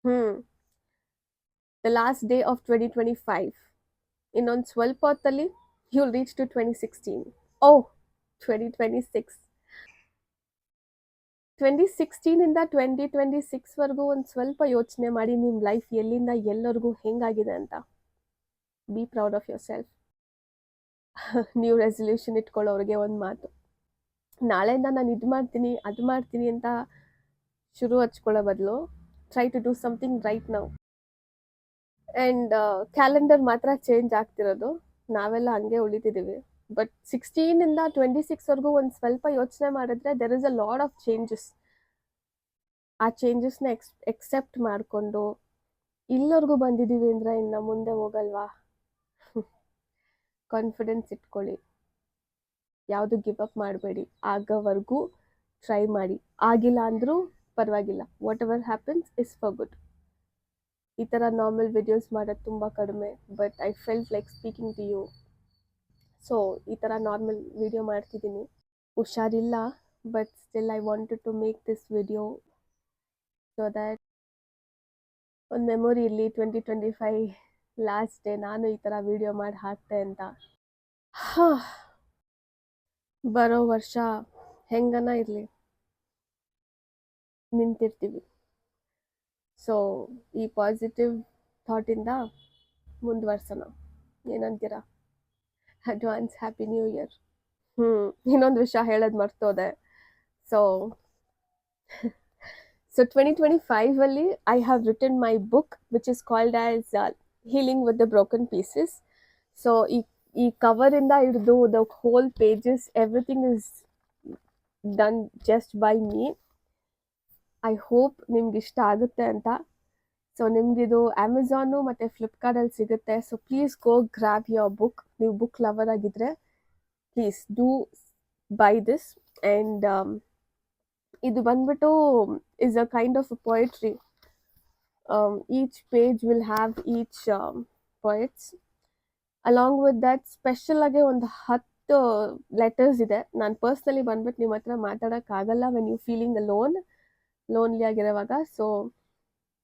Hmm. The last day of 2025. ಇನ್ನೊಂದು ಸ್ವಲ್ಪ ಹೊತ್ತಲ್ಲಿ you'll reach to 2016. Oh, 2026. 2016 ಇಂದ 2026 ವರೆಗೂ ಒಂದು ಸ್ವಲ್ಪ ಯೋಚನೆ ಮಾಡಿ ನಿಮ್ಮ ಲೈಫ್ ಎಲ್ಲಿಂದ ಎಲ್ಲವರೆಗೂ ಹೆಂಗಾಗಿದೆ ಅಂತ. Be proud of yourself. New resolution ಇಟ್ಕೊಳ್ಳೋರಿಗೆ ಒಂದು ಮಾತು, ನಾಳೆಯಿಂದ ನಾನು ಇದು ಮಾಡ್ತೀನಿ ಅದು ಮಾಡ್ತೀನಿ ಅಂತ ಶುರು ಹಚ್ಕೊಳ್ಳೋ ಬದಲು try to do something right now. And calendar ಮಾತ್ರ ಚೇಂಜ್ ಆಗ್ತಿರೋದು, ನಾವೆಲ್ಲ ಹಂಗೆ ಉಳಿತಿದ್ದೀವಿ. ಬಟ್ 16ಇಂದ 26ವರೆಗೂ ಒಂದು ಸ್ವಲ್ಪ ಯೋಚನೆ ಮಾಡಿದ್ರೆ there is a lot of changes. ಆ ಚೇಂಜಸ್ನ ಎಕ್ಸೆಪ್ಟ್ ಮಾಡಿಕೊಂಡು ಇಲ್ಲಿವರೆಗೂ ಬಂದಿದ್ದೀವಿ ಅಂದರೆ ಇನ್ನು ಮುಂದೆ ಹೋಗಲ್ವಾ. ಕಾನ್ಫಿಡೆನ್ಸ್ ಇಟ್ಕೊಳ್ಳಿ, ಯಾವುದು ಗಿವ್ ಅಪ್ ಮಾಡಬೇಡಿ, ಆಗೋವರೆಗೂ ಟ್ರೈ ಮಾಡಿ. ಆಗಿಲ್ಲ ಅಂದರೂ ಪರವಾಗಿಲ್ಲ, whatever happens is for good. ಈ ಥರ ನಾರ್ಮಲ್ ವಿಡಿಯೋಸ್ ಮಾಡೋದು ತುಂಬ ಕಡಿಮೆ, but I felt like speaking to you. So ಈ ಥರ ನಾರ್ಮಲ್ ವಿಡಿಯೋ ಮಾಡ್ತಿದ್ದೀನಿ. ಹುಷಾರಿಲ್ಲ, but still I wanted to make this video so that ಒಂದು ಮೆಮೊರಿ ಇರಲಿ. 2025 ಲಾಸ್ಟ್ ಡೇ ನಾನು ಈ ಥರ ವಿಡಿಯೋ ಮಾಡಿ ಹಾಕ್ತೆ ಅಂತ. ಬರೋ ವರ್ಷ ಹೆಂಗನ ಇರಲಿ, ನಿಂತಿರ್ತೀವಿ. ಸೊ ಈ ಪಾಸಿಟಿವ್ ಥಾಟಿಂದ ಮುಂದುವರ್ಸೋಣ. ಏನಂತೀರಾ? Advance happy new year. ಇನ್ನೊಂದು ವಿಷಯ ಹೇಳೋದು ಮರ್ತೋದೆ. ಸೊ 2025 ಅಲ್ಲಿ I have written my book which is called as healing with the broken pieces. So ಈ ಕವರಿಂದ ಹಿಡಿದು the whole pages everything is done just by me. I hope ನಿಮ್ಗೆ ಇಷ್ಟ ಆಗುತ್ತೆ ಅಂತ. ಸೊ ನಿಮಗಿದು ಅಮೆಝಾನು ಮತ್ತು ಫ್ಲಿಪ್ಕಾರ್ಟಲ್ಲಿ ಸಿಗುತ್ತೆ. So please go grab your book. ನೀವು ಬುಕ್ ಲವರ್ ಆಗಿದ್ದರೆ please do by this. And ಇದು ಬಂದ್ಬಿಟ್ಟು is a kind of a poetry. Each page will have each poets. Along with that, special ಆಗಿ ಒಂದು 10 letters ಇದೆ. ನಾನು ಪರ್ಸ್ನಲಿ ಬಂದ್ಬಿಟ್ಟು ನಿಮ್ಮ ಹತ್ರ ಮಾತಾಡೋಕ್ಕಾಗಲ್ಲ ವೆನ್ ಯು ಫೀಲಿಂಗ್ ಲೋನ್ಲಿ ಆಗಿರೋವಾಗ. So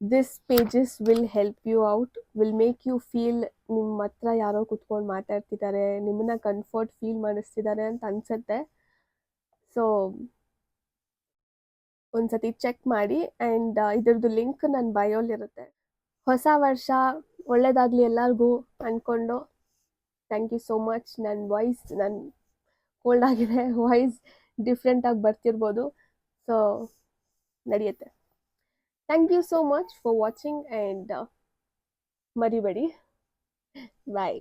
this pages will help you out, will make you feel ನಿಮ್ಮ ಹತ್ರ ಯಾರೋ ಕುತ್ಕೊಂಡು ಮಾತಾಡ್ತಿದ್ದಾರೆ, ನಿಮ್ಮನ್ನ ಕಂಫರ್ಟ್ ಫೀಲ್ ಮಾಡಿಸ್ತಿದ್ದಾರೆ ಅಂತ ಅನ್ಸುತ್ತೆ. ಸೊ ಒಂದ್ಸತಿ ಚೆಕ್ ಮಾಡಿ. ಆ್ಯಂಡ್ ಇದ್ರದ್ದು ಲಿಂಕ್ ನನ್ನ ಬಯೋಲಿರುತ್ತೆ. ಹೊಸ ವರ್ಷ ಒಳ್ಳೇದಾಗಲಿ ಎಲ್ಲರಿಗೂ ಅಂದ್ಕೊಂಡು ಥ್ಯಾಂಕ್ ಯು ಸೋ ಮಚ್. ನನ್ನ ಕೋಲ್ಡ್ ಆಗಿದೆ, ವಾಯ್ಸ್ ಡಿಫ್ರೆಂಟಾಗಿ ಬರ್ತಿರ್ಬೋದು. ಸೊ ನಡೆಯುತ್ತೆ. Thank you so much for watching and ಮರಿಬೇಡಿ. ಬಾಯ್.